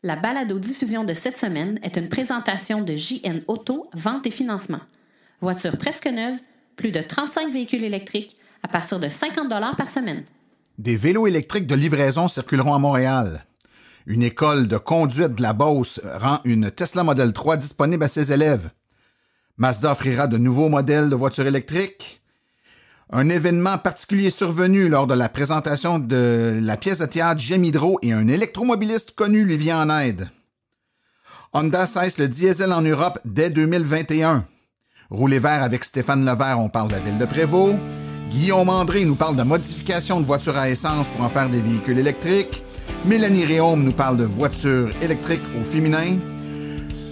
La balado-diffusion de cette semaine est une présentation de JN Auto, vente et financement. Voiture presque neuve, plus de 35 véhicules électriques à partir de 50 $ par semaine. Des vélos électriques de livraison circuleront à Montréal. Une école de conduite de la Beauce rend une Tesla Model 3 disponible à ses élèves. Mazda offrira de nouveaux modèles de voitures électriques. Un événement particulier survenu lors de la présentation de la pièce de théâtre J'aime Hydro et un électromobiliste connu lui vient en aide. Honda cesse le diesel en Europe dès 2021. Rouler vert avec Stéphane Levert, on parle de la ville de Prévost. Guillaume André nous parle de modification de voitures à essence pour en faire des véhicules électriques. Mélanie Réaume nous parle de voitures électriques au féminin.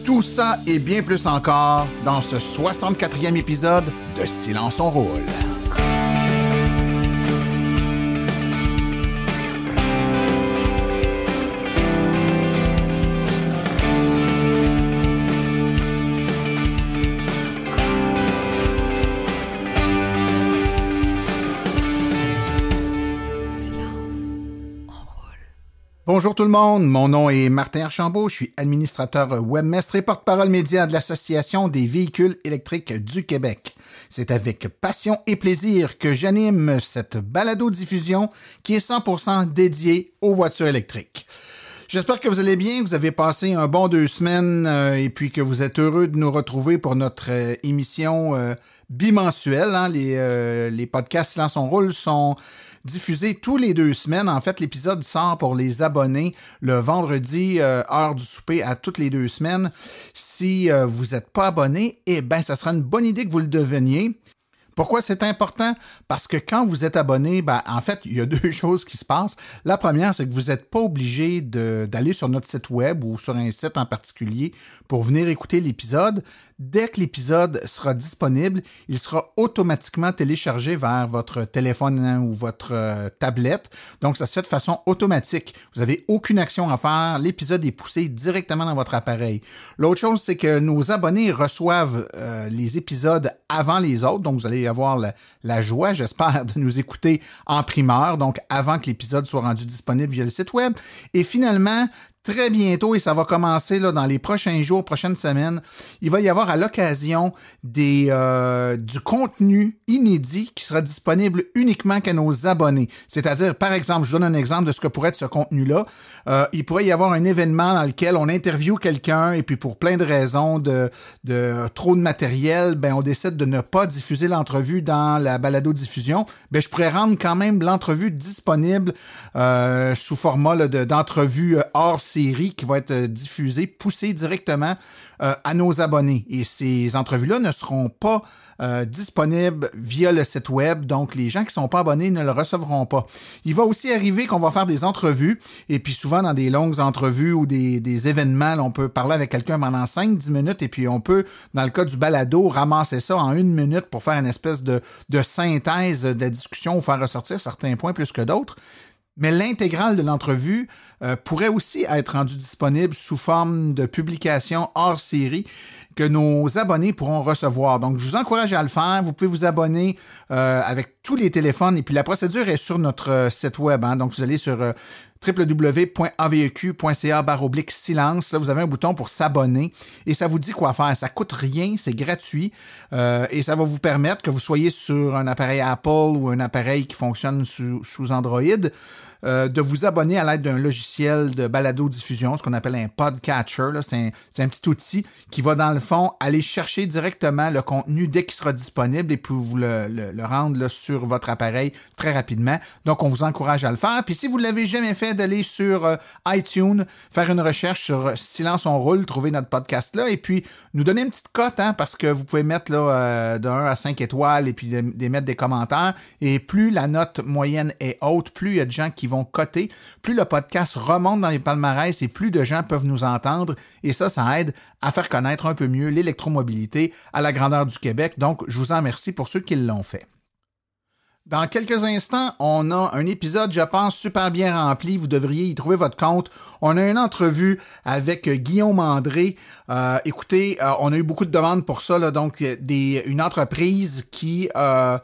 Tout ça et bien plus encore dans ce 64e épisode de Silence on roule. Bonjour tout le monde, mon nom est Martin Archambault, je suis administrateur webmestre et porte-parole média de l'Association des véhicules électriques du Québec. C'est avec passion et plaisir que j'anime cette balado-diffusion qui est 100% dédiée aux voitures électriques. J'espère que vous allez bien, que vous avez passé un bon 2 semaines et puis que vous êtes heureux de nous retrouver pour notre émission bimensuelle. Hein. Les podcasts Silence on roule sont diffusés tous les 2 semaines. En fait, l'épisode sort pour les abonnés le vendredi, heure du souper, à toutes les 2 semaines. Si vous n'êtes pas abonné, eh bien, ça sera une bonne idée que vous le deveniez. Pourquoi c'est important? Parce que quand vous êtes abonné, en fait, il y a 2 choses qui se passent. La première, c'est que vous n'êtes pas obligé d'aller sur notre site web ou sur un site en particulier pour venir écouter l'épisode. Dès que l'épisode sera disponible, il sera automatiquement téléchargé vers votre téléphone ou votre tablette. Donc, ça se fait de façon automatique. Vous n'avez aucune action à faire. L'épisode est poussé directement dans votre appareil. L'autre chose, c'est que nos abonnés reçoivent les épisodes avant les autres. Donc, vous allez avoir la joie, j'espère, de nous écouter en primeur, donc avant que l'épisode soit rendu disponible via le site web. Et finalement, très bientôt, et ça va commencer là, dans les prochains jours, prochaines semaines, il va y avoir à l'occasion du contenu inédit qui sera disponible uniquement qu'à nos abonnés. C'est-à-dire, par exemple, je donne un exemple de ce que pourrait être ce contenu-là. Il pourrait y avoir un événement dans lequel on interviewe quelqu'un et puis pour plein de raisons de trop de matériel, on décide de ne pas diffuser l'entrevue dans la balado-diffusion. Je pourrais rendre quand même l'entrevue disponible sous format là, d'entrevue hors série qui va être diffusée, poussée directement à nos abonnés. Et ces entrevues-là ne seront pas disponibles via le site web, donc les gens qui ne sont pas abonnés ne le recevront pas. Il va aussi arriver qu'on va faire des entrevues, et puis souvent dans des longues entrevues ou des événements, là, on peut parler avec quelqu'un pendant 5-10 minutes, et puis on peut, dans le cas du balado, ramasser ça en 1 minute pour faire une espèce de synthèse de la discussion ou faire ressortir certains points plus que d'autres. Mais l'intégrale de l'entrevue pourrait aussi être rendue disponible sous forme de publication hors série que nos abonnés pourront recevoir. Donc, je vous encourage à le faire. Vous pouvez vous abonner avec tous les téléphones. Et puis, la procédure est sur notre site web. Hein. Donc, vous allez sur www.aveq.ca/silence. Là, vous avez un bouton pour s'abonner et ça vous dit quoi faire. Ça coûte rien, c'est gratuit et ça va vous permettre que vous soyez sur un appareil Apple ou un appareil qui fonctionne sous Android, de vous abonner à l'aide d'un logiciel de balado-diffusion, ce qu'on appelle un podcatcher. Là. C'est un petit outil qui va, dans le fond, aller chercher directement le contenu dès qu'il sera disponible et puis vous le rendre là, sur votre appareil très rapidement. Donc, on vous encourage à le faire. Puis, si vous ne l'avez jamais fait, d'aller sur iTunes, faire une recherche sur Silence on roule, trouver notre podcast là, et puis nous donner une petite cote, hein, parce que vous pouvez mettre là, de 1 à 5 étoiles et puis mettre des commentaires. Et plus la note moyenne est haute, plus il y a de gens qui vont coter, plus le podcast remonte dans les palmarès et plus de gens peuvent nous entendre. Et ça aide à faire connaître un peu mieux l'électromobilité à la grandeur du Québec. Donc, je vous en remercie pour ceux qui l'ont fait. Dans quelques instants, on a un épisode, je pense, super bien rempli. Vous devriez y trouver votre compte. On a une entrevue avec Guillaume André. Écoutez, on a eu beaucoup de demandes pour ça, là, donc une entreprise qui a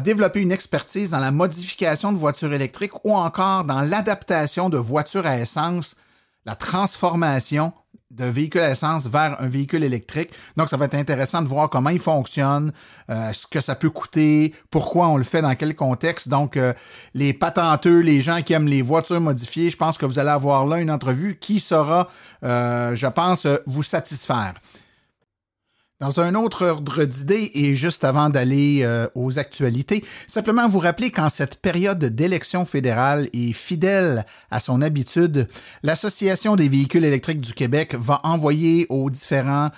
développé une expertise dans la modification de voitures électriques ou encore dans l'adaptation de voitures à essence la transformation de véhicule à essence vers un véhicule électrique. Donc, ça va être intéressant de voir comment il fonctionne, ce que ça peut coûter, pourquoi on le fait, dans quel contexte. Donc, les patenteux, les gens qui aiment les voitures modifiées, je pense que vous allez avoir là une entrevue qui saura, je pense, vous satisfaire. Dans un autre ordre d'idée, et juste avant d'aller aux actualités, simplement vous rappeler qu'en cette période d'élection fédérale et fidèle à son habitude, l'Association des véhicules électriques du Québec va envoyer aux différents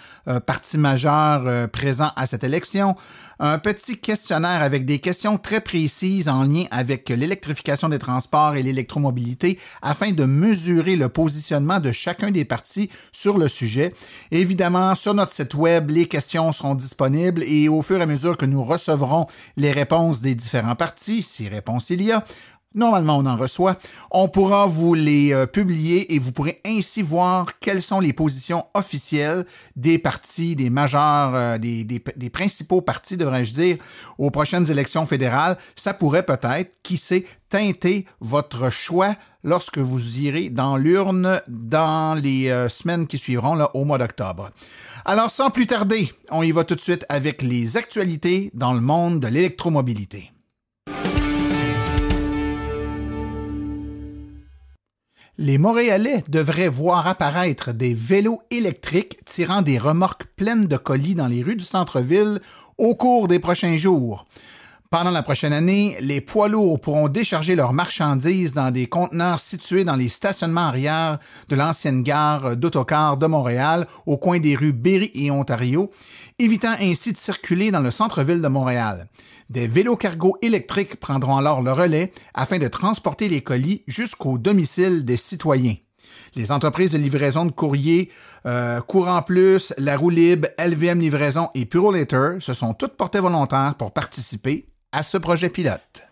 partis majeurs présents à cette élection un petit questionnaire avec des questions très précises en lien avec l'électrification des transports et l'électromobilité afin de mesurer le positionnement de chacun des partis sur le sujet. Évidemment, sur notre site web, les questions seront disponibles et au fur et à mesure que nous recevrons les réponses des différents partis, si réponse il y a, normalement on en reçoit, on pourra vous les publier et vous pourrez ainsi voir quelles sont les positions officielles des partis, des majeurs, des principaux partis, devrais-je dire, aux prochaines élections fédérales. Ça pourrait peut-être, qui sait, teinter votre choix lorsque vous irez dans l'urne dans les semaines qui suivront, là, au mois d'octobre. Alors, sans plus tarder, on y va tout de suite avec les actualités dans le monde de l'électromobilité. Les Montréalais devraient voir apparaître des vélos électriques tirant des remorques pleines de colis dans les rues du centre-ville au cours des prochains jours. Pendant la prochaine année, les poids lourds pourront décharger leurs marchandises dans des conteneurs situés dans les stationnements arrière de l'ancienne gare d'autocars de Montréal, au coin des rues Berry et Ontario, évitant ainsi de circuler dans le centre-ville de Montréal. Des vélos cargo électriques prendront alors le relais afin de transporter les colis jusqu'au domicile des citoyens. Les entreprises de livraison de courrier, Courant Plus, La Roue Libre, LVM Livraison et Purolator se sont toutes portées volontaires pour participer à ce projet pilote.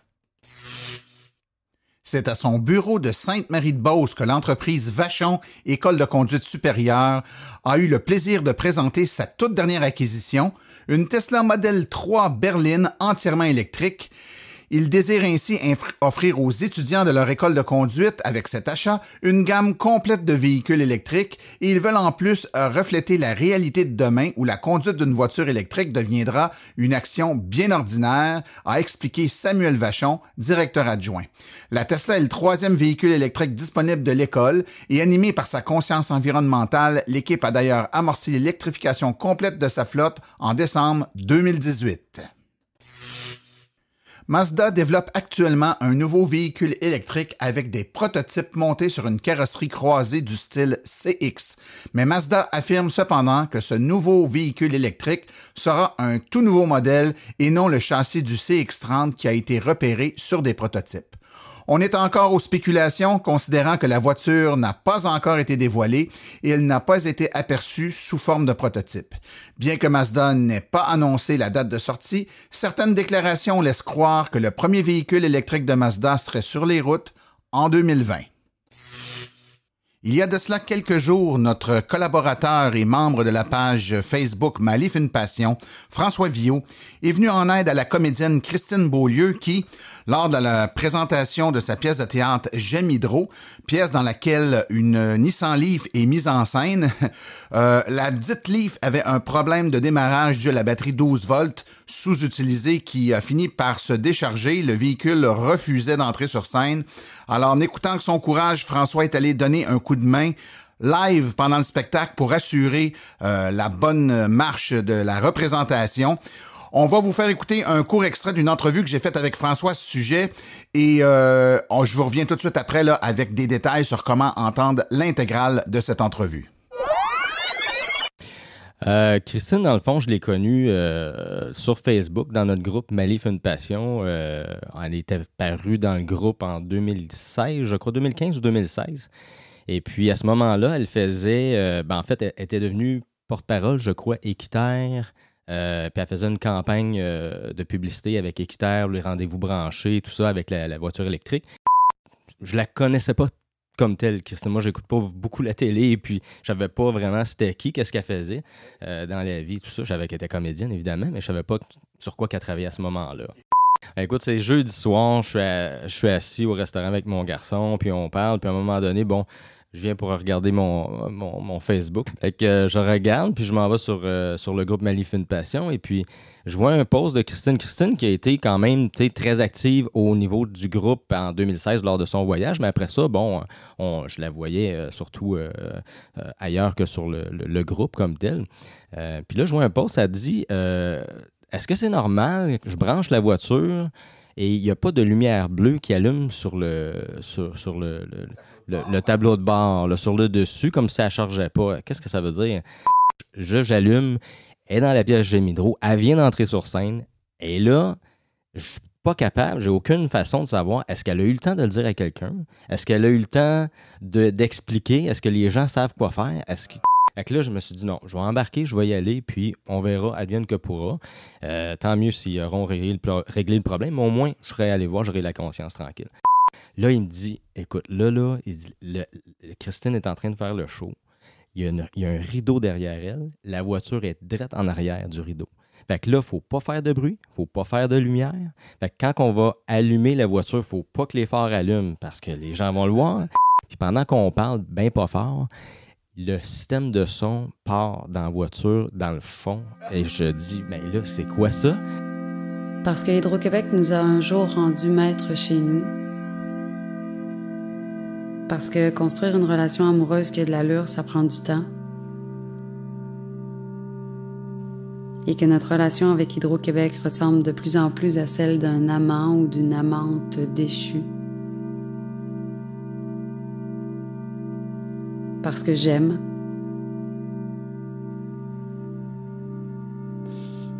C'est à son bureau de Sainte-Marie-de-Beauce que l'entreprise Vachon École de conduite supérieure a eu le plaisir de présenter sa toute dernière acquisition, une Tesla Model 3 berline entièrement électrique. Ils désirent ainsi offrir aux étudiants de leur école de conduite, avec cet achat, une gamme complète de véhicules électriques et ils veulent en plus refléter la réalité de demain où la conduite d'une voiture électrique deviendra une action bien ordinaire, a expliqué Samuel Vachon, directeur adjoint. La Tesla est le troisième véhicule électrique disponible de l'école et animé par sa conscience environnementale, l'équipe a d'ailleurs amorcé l'électrification complète de sa flotte en décembre 2018. Mazda développe actuellement un nouveau véhicule électrique avec des prototypes montés sur une carrosserie croisée du style CX. Mais Mazda affirme cependant que ce nouveau véhicule électrique sera un tout nouveau modèle et non le châssis du CX-30 qui a été repéré sur des prototypes. On est encore aux spéculations, considérant que la voiture n'a pas encore été dévoilée et elle n'a pas été aperçue sous forme de prototype. Bien que Mazda n'ait pas annoncé la date de sortie, certaines déclarations laissent croire que le premier véhicule électrique de Mazda serait sur les routes en 2020. Il y a de cela quelques jours, notre collaborateur et membre de la page Facebook Ma Leaf une Passion, François Viault, est venu en aide à la comédienne Christine Beaulieu qui, lors de la présentation de sa pièce de théâtre J'aime Hydro, pièce dans laquelle une Nissan Leaf est mise en scène, la dite Leaf avait un problème de démarrage dû à la batterie 12 volts sous-utilisée qui a fini par se décharger. Le véhicule refusait d'entrer sur scène. Alors, n'écoutant que son courage, François est allé donner un coup de main live pendant le spectacle pour assurer la bonne marche de la représentation. On va vous faire écouter un court extrait d'une entrevue que j'ai faite avec François à ce sujet et je vous reviens tout de suite après là, avec des détails sur comment entendre l'intégrale de cette entrevue. Christine, dans le fond, je l'ai connue sur Facebook, dans notre groupe Ma Leaf une Passion. Elle était parue dans le groupe en 2016, je crois, 2015 ou 2016. Et puis, à ce moment-là, elle faisait... en fait, elle était devenue porte-parole, je crois, Équiterre. Puis elle faisait une campagne de publicité avec Équiterre, les rendez-vous branchés, tout ça, avec la voiture électrique. Je la connaissais pas comme telle, Christine. Moi, j'écoute pas beaucoup la télé et puis je savais pas vraiment c'était qui, qu'est-ce qu'elle faisait dans la vie, tout ça. Je savais qu'elle était comédienne, évidemment, mais je savais pas sur quoi qu'elle travaillait à ce moment-là. Écoute, c'est jeudi soir, je suis assis au restaurant avec mon garçon, puis on parle, puis à un moment donné, bon, je viens pour regarder mon Facebook. Fait que je regarde, puis je m'en vais sur le groupe Mali Fun Passion, et puis je vois un post de Christine. Christine qui a été quand même très active au niveau du groupe en 2016 lors de son voyage, mais après ça, je la voyais surtout ailleurs que sur le groupe comme tel. Puis là, je vois un post, ça dit est-ce que c'est normal que je branche la voiture et il n'y a pas de lumière bleue qui allume sur le tableau de bord, là, sur le dessus, comme si ça ne chargeait pas? Qu'est-ce que ça veut dire? J'allume, elle est dans la pièce J'aime Hydro, elle vient d'entrer sur scène, et là, je suis pas capable, j'ai aucune façon de savoir, est-ce qu'elle a eu le temps de le dire à quelqu'un? Est-ce qu'elle a eu le temps d'expliquer? Est-ce que les gens savent quoi faire? Fait que là, je me suis dit non, je vais embarquer, je vais y aller, puis on verra, advienne que pourra. Tant mieux s'ils auront réglé le problème, mais au moins, je serai allé voir, j'aurai la conscience tranquille. Là, il me dit, écoute, il dit, Christine est en train de faire le show. Il y a un rideau derrière elle. La voiture est droite en arrière du rideau. Fait que là, il ne faut pas faire de bruit, il ne faut pas faire de lumière. Fait que quand on va allumer la voiture, il ne faut pas que les phares allument parce que les gens vont le voir. Puis pendant qu'on parle bien pas fort, le système de son part dans la voiture, dans le fond. Et je dis, mais là, c'est quoi ça? Parce que Hydro-Québec nous a un jour rendus maîtres chez nous. Parce que construire une relation amoureuse qui a de l'allure, ça prend du temps. Et que notre relation avec Hydro-Québec ressemble de plus en plus à celle d'un amant ou d'une amante déchue. Parce que j'aime.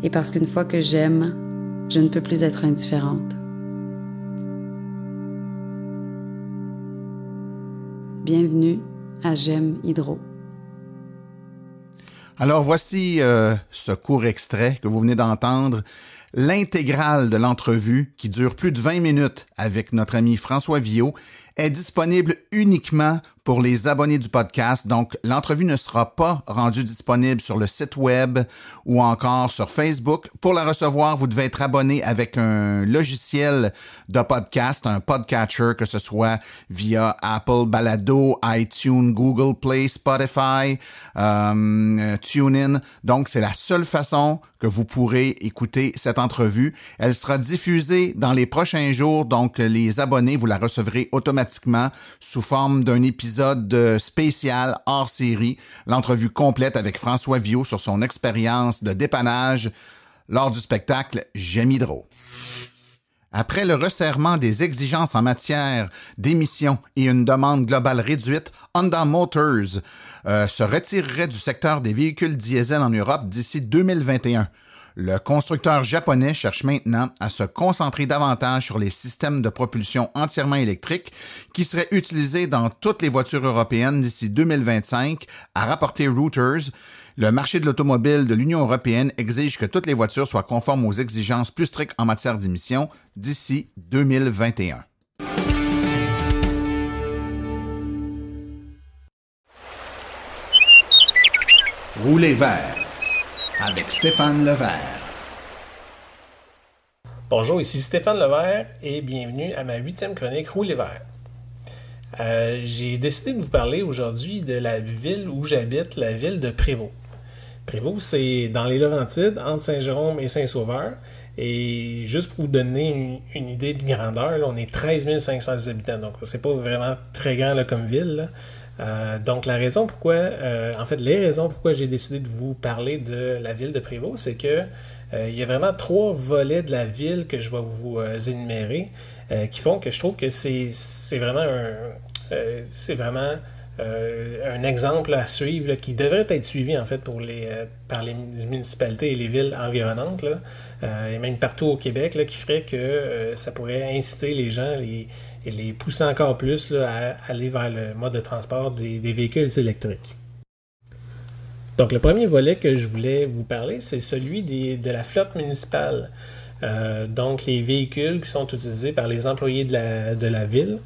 Et parce qu'une fois que j'aime, je ne peux plus être indifférente. Bienvenue à J'aime Hydro. Alors voici ce court extrait que vous venez d'entendre, l'intégrale de l'entrevue qui dure plus de 20 minutes avec notre ami François Villot est disponible uniquement pour les abonnés du podcast. Donc, l'entrevue ne sera pas rendue disponible sur le site web ou encore sur Facebook. Pour la recevoir, vous devez être abonné avec un logiciel de podcast, un podcatcher, que ce soit via Apple Balado, iTunes, Google Play, Spotify, TuneIn. Donc, c'est la seule façon que vous pourrez écouter cette entrevue. Elle sera diffusée dans les prochains jours, donc les abonnés, vous la recevrez automatiquement sous forme d'un épisode spécial hors série, l'entrevue complète avec François Villot sur son expérience de dépannage lors du spectacle J'aime Hydro. Après le resserrement des exigences en matière d'émissions et une demande globale réduite, Honda Motors se retirerait du secteur des véhicules diesel en Europe d'ici 2021. Le constructeur japonais cherche maintenant à se concentrer davantage sur les systèmes de propulsion entièrement électriques qui seraient utilisés dans toutes les voitures européennes d'ici 2025, a rapporté Reuters. Le marché de l'automobile de l'Union européenne exige que toutes les voitures soient conformes aux exigences plus strictes en matière d'émissions d'ici 2021. Roulez vert avec Stéphane Levert. Bonjour, ici Stéphane Levert et bienvenue à ma 8e chronique Roulez vert. J'ai décidé de vous parler aujourd'hui de la ville où j'habite, la ville de Prévost. Prévost, c'est dans les Laurentides, entre Saint-Jérôme et Saint-Sauveur. Et juste pour vous donner une idée de grandeur, là, on est 13 500 habitants, donc c'est pas vraiment très grand là, comme ville, là. Donc les raisons pourquoi j'ai décidé de vous parler de la ville de Prévost, c'est que il y a vraiment 3 volets de la ville que je vais vous énumérer qui font que je trouve que c'est vraiment un exemple à suivre là, qui devrait être suivi en fait par les municipalités et les villes environnantes là, et même partout au Québec là, qui ferait que ça pourrait inciter les gens et les pousser encore plus là, à aller vers le mode de transport des véhicules électriques. Donc le premier volet que je voulais vous parler, c'est celui de la flotte municipale. Donc les véhicules qui sont utilisés par les employés de la ville.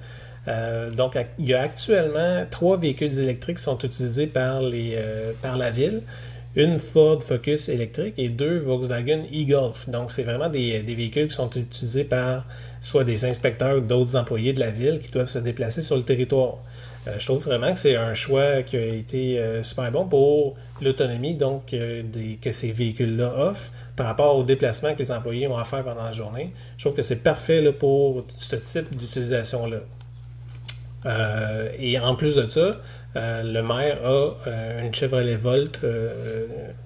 Donc il y a actuellement 3 véhicules électriques qui sont utilisés par la ville. Une Ford Focus électrique et 2 Volkswagen e-Golf. Donc, c'est vraiment des véhicules qui sont utilisés par soit des inspecteurs ou d'autres employés de la ville qui doivent se déplacer sur le territoire. Je trouve vraiment que c'est un choix qui a été super bon pour l'autonomie donc que ces véhicules-là offrent par rapport aux déplacements que les employés ont à faire pendant la journée. Je trouve que c'est parfait là, pour ce type d'utilisation-là. Et en plus de ça, le maire a une Chevrolet Volt,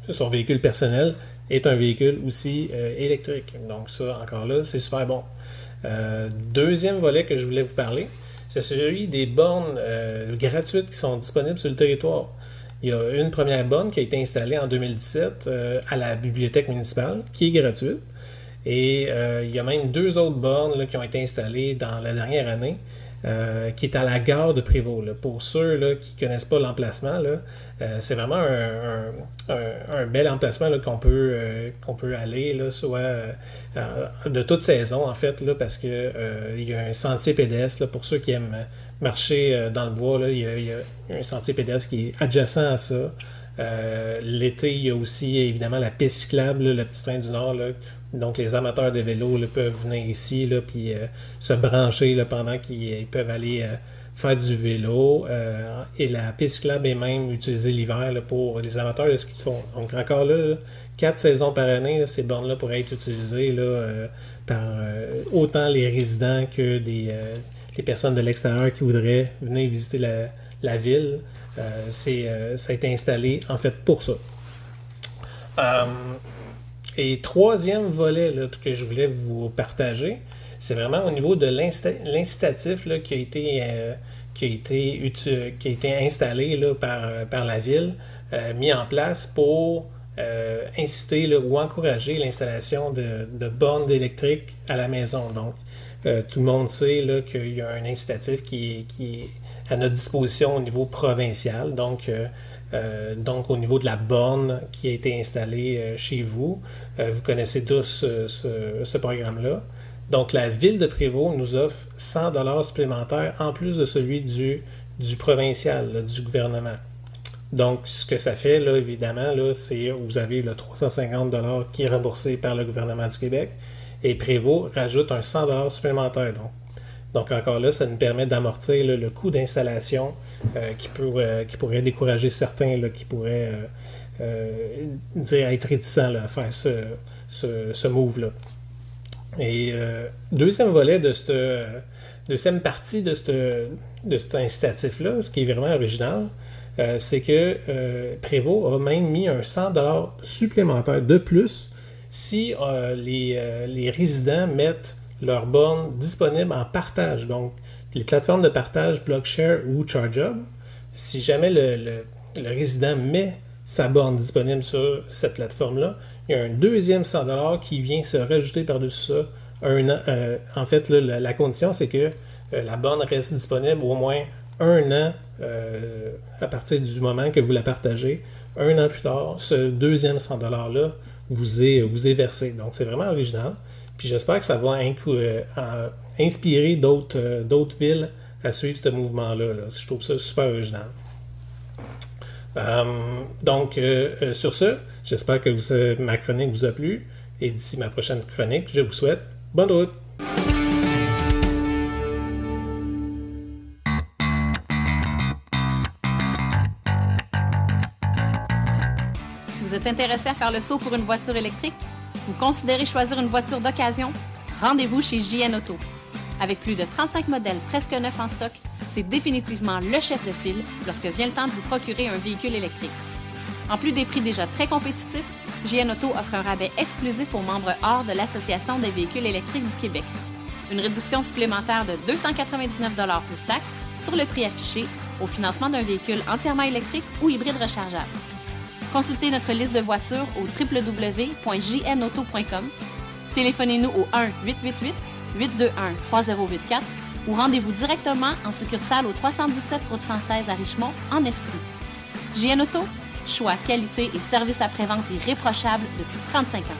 son véhicule personnel est un véhicule aussi électrique. Donc ça, encore là, c'est super bon. Deuxième volet que je voulais vous parler, c'est celui des bornes gratuites qui sont disponibles sur le territoire. Il y a une première borne qui a été installée en 2017 à la bibliothèque municipale, qui est gratuite. Et il y a même 2 autres bornes là, qui ont été installées dans la dernière année, qui est à la gare de Prévost. Là. Pour ceux là, qui ne connaissent pas l'emplacement, c'est vraiment un bel emplacement là, qu'on peut aller, là, soit de toute saison, en fait, là, parce que il y a un sentier pédestre, là, pour ceux qui aiment marcher dans le bois, là, il y a un sentier pédestre qui est adjacent à ça. L'été, il y a aussi évidemment la piste cyclable, là, le petit train du Nord. Là. Donc les amateurs de vélo là, peuvent venir ici puis se brancher là, pendant qu'ils peuvent aller faire du vélo. Et la piste cyclable est même utilisée l'hiver là, pour les amateurs de ski de fond. Donc encore là, 4 saisons par année, là, ces bornes-là pourraient être utilisées là, par autant les résidents que les personnes de l'extérieur qui voudraient venir visiter la ville. Ça a été installé en fait pour ça. Et troisième volet là, que je voulais vous partager, c'est vraiment au niveau de l'incitatif là, qui a été installé là, par la ville, mis en place pour inciter là, ou encourager l'installation de bornes électriques à la maison. Donc, tout le monde sait là, qu'il y a un incitatif qui est à notre disposition au niveau provincial. Donc, au niveau de la borne qui a été installée chez vous, vous connaissez tous ce programme-là. Donc, la ville de Prévost nous offre 100 $ supplémentaires en plus de celui du provincial, là, du gouvernement. Donc, ce que ça fait, là, évidemment, là, c'est vous avez le 350 $ qui est remboursé par le gouvernement du Québec et Prévost rajoute un 100 $ supplémentaire. Donc, encore là, ça nous permet d'amortir là, le coût d'installation qui pourrait décourager certains là, qui pourraient dire être réticents là, à faire ce move-là. Et deuxième volet deuxième partie de cet incitatif-là, ce qui est vraiment original, c'est que Prévost a même mis un 100 $ supplémentaire de plus si les résidents mettent leurs bornes disponibles en partage. Donc, les plateformes de partage Blockshare ou ChargeHub, si jamais le résident met sa borne disponible sur cette plateforme-là, il y a un deuxième 100 $ qui vient se rajouter par-dessus ça. En fait, là, la condition, c'est que la borne reste disponible au moins 1 an à partir du moment que vous la partagez. 1 an plus tard, ce deuxième 100 $ vous est versé. Donc, c'est vraiment original. Puis j'espère que ça va inspirer d'autres villes à suivre ce mouvement-là. Là. Je trouve ça super original. Donc, sur ce, j'espère que ma chronique vous a plu. Et d'ici ma prochaine chronique, je vous souhaite bonne route! Vous êtes intéressé à faire le saut pour une voiture électrique? Vous considérez choisir une voiture d'occasion? Rendez-vous chez JN Auto. Avec plus de 35 modèles presque neufs en stock, c'est définitivement le chef de file lorsque vient le temps de vous procurer un véhicule électrique. En plus des prix déjà très compétitifs, JN Auto offre un rabais exclusif aux membres hors de l'Association des véhicules électriques du Québec. Une réduction supplémentaire de 299 $ plus taxes sur le prix affiché au financement d'un véhicule entièrement électrique ou hybride rechargeable. Consultez notre liste de voitures au www.jnauto.com. Téléphonez-nous au 1-888-821-3084 ou rendez-vous directement en succursale au 317 route 116 à Richmond, en Estrie. JN Auto, choix, qualité et service après-vente irréprochable depuis 35 ans.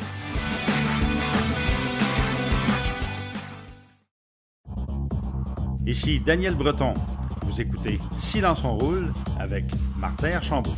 Ici Daniel Breton. Vous écoutez Silence on roule avec Martin Archambault.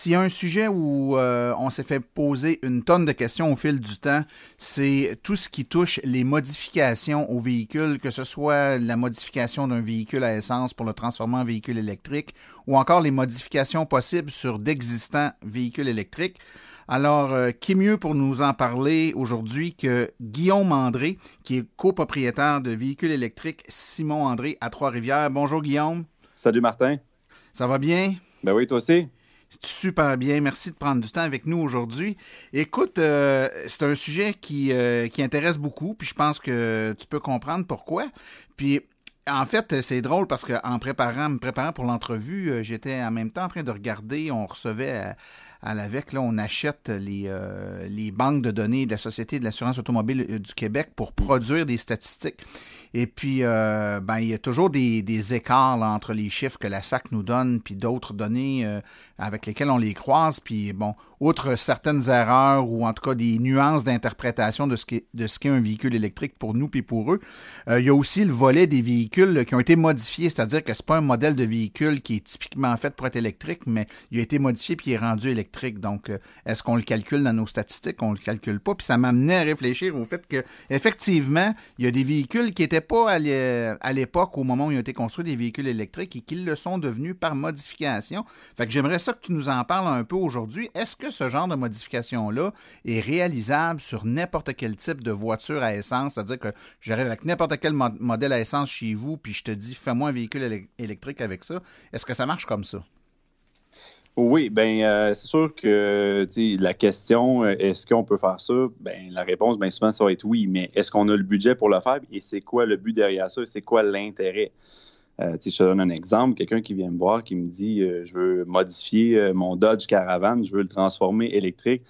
S'il y a un sujet où on s'est fait poser une tonne de questions au fil du temps, c'est tout ce qui touche les modifications aux véhicules, que ce soit la modification d'un véhicule à essence pour le transformer en véhicule électrique ou encore les modifications possibles sur d'existants véhicules électriques. Alors, qui mieux pour nous en parler aujourd'hui que Guillaume André, qui est copropriétaire de véhicules électriques Simon André à Trois-Rivières. Bonjour Guillaume. Salut Martin. Ça va bien? Ben oui, toi aussi. Super bien. Merci de prendre du temps avec nous aujourd'hui. Écoute, c'est un sujet qui intéresse beaucoup, puis je pense que tu peux comprendre pourquoi. Puis, en fait, c'est drôle parce qu'en me préparant pour l'entrevue, j'étais en même temps en train de regarder, on recevait à l'AVEC, là, on achète les banques de données de la Société de l'assurance automobile du Québec pour produire des statistiques. Et puis, il y a toujours des écarts là, entre les chiffres que la SAC nous donne puis d'autres données avec lesquelles on les croise. Puis, bon, outre certaines erreurs ou en tout cas des nuances d'interprétation de ce qu'est un véhicule électrique pour nous puis pour eux, il y a aussi le volet des véhicules qui ont été modifiés, c'est-à-dire que c'est pas un modèle de véhicule qui est typiquement fait pour être électrique, mais il a été modifié puis il est rendu électrique. Donc, est-ce qu'on le calcule dans nos statistiques? On le calcule pas. Puis ça m'amenait à réfléchir au fait que effectivement, il y a des véhicules qui n'étaient pas à l'époque, au moment où ils ont été construits, des véhicules électriques et qui le sont devenus par modification. Fait que j'aimerais ça que tu nous en parles un peu aujourd'hui. Est-ce que ce genre de modification-là est réalisable sur n'importe quel type de voiture à essence? C'est-à-dire que j'arrive avec n'importe quel modèle à essence chez vous, puis je te dis, fais-moi un véhicule électrique avec ça. Est-ce que ça marche comme ça? Oui, bien, c'est sûr que la question, est-ce qu'on peut faire ça? Ben, la réponse, bien souvent, ça va être oui, mais est-ce qu'on a le budget pour le faire? Et c'est quoi le but derrière ça? C'est quoi l'intérêt? Je te donne un exemple. Quelqu'un qui vient me voir, qui me dit je veux modifier mon Dodge Caravan, je veux le transformer électrique.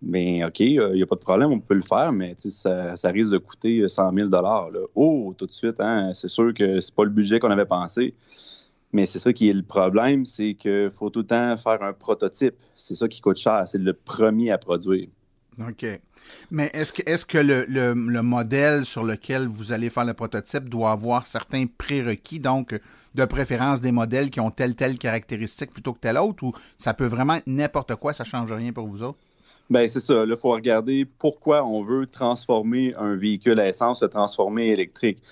Bien, OK, il n'y a pas de problème, on peut le faire, mais ça risque de coûter 100 000 là. Oh, tout de suite, hein, c'est sûr que c'est pas le budget qu'on avait pensé. Mais c'est ça qui est le problème, c'est qu'il faut tout le temps faire un prototype. C'est ça qui coûte cher, c'est le premier à produire. OK. Mais est-ce que le modèle sur lequel vous allez faire le prototype doit avoir certains prérequis, donc de préférence des modèles qui ont telle caractéristique plutôt que telle autre, ou ça peut vraiment être n'importe quoi, ça ne change rien pour vous autres? Bien, c'est ça. Là, il faut regarder pourquoi on veut transformer un véhicule à essence, le transformer électrique.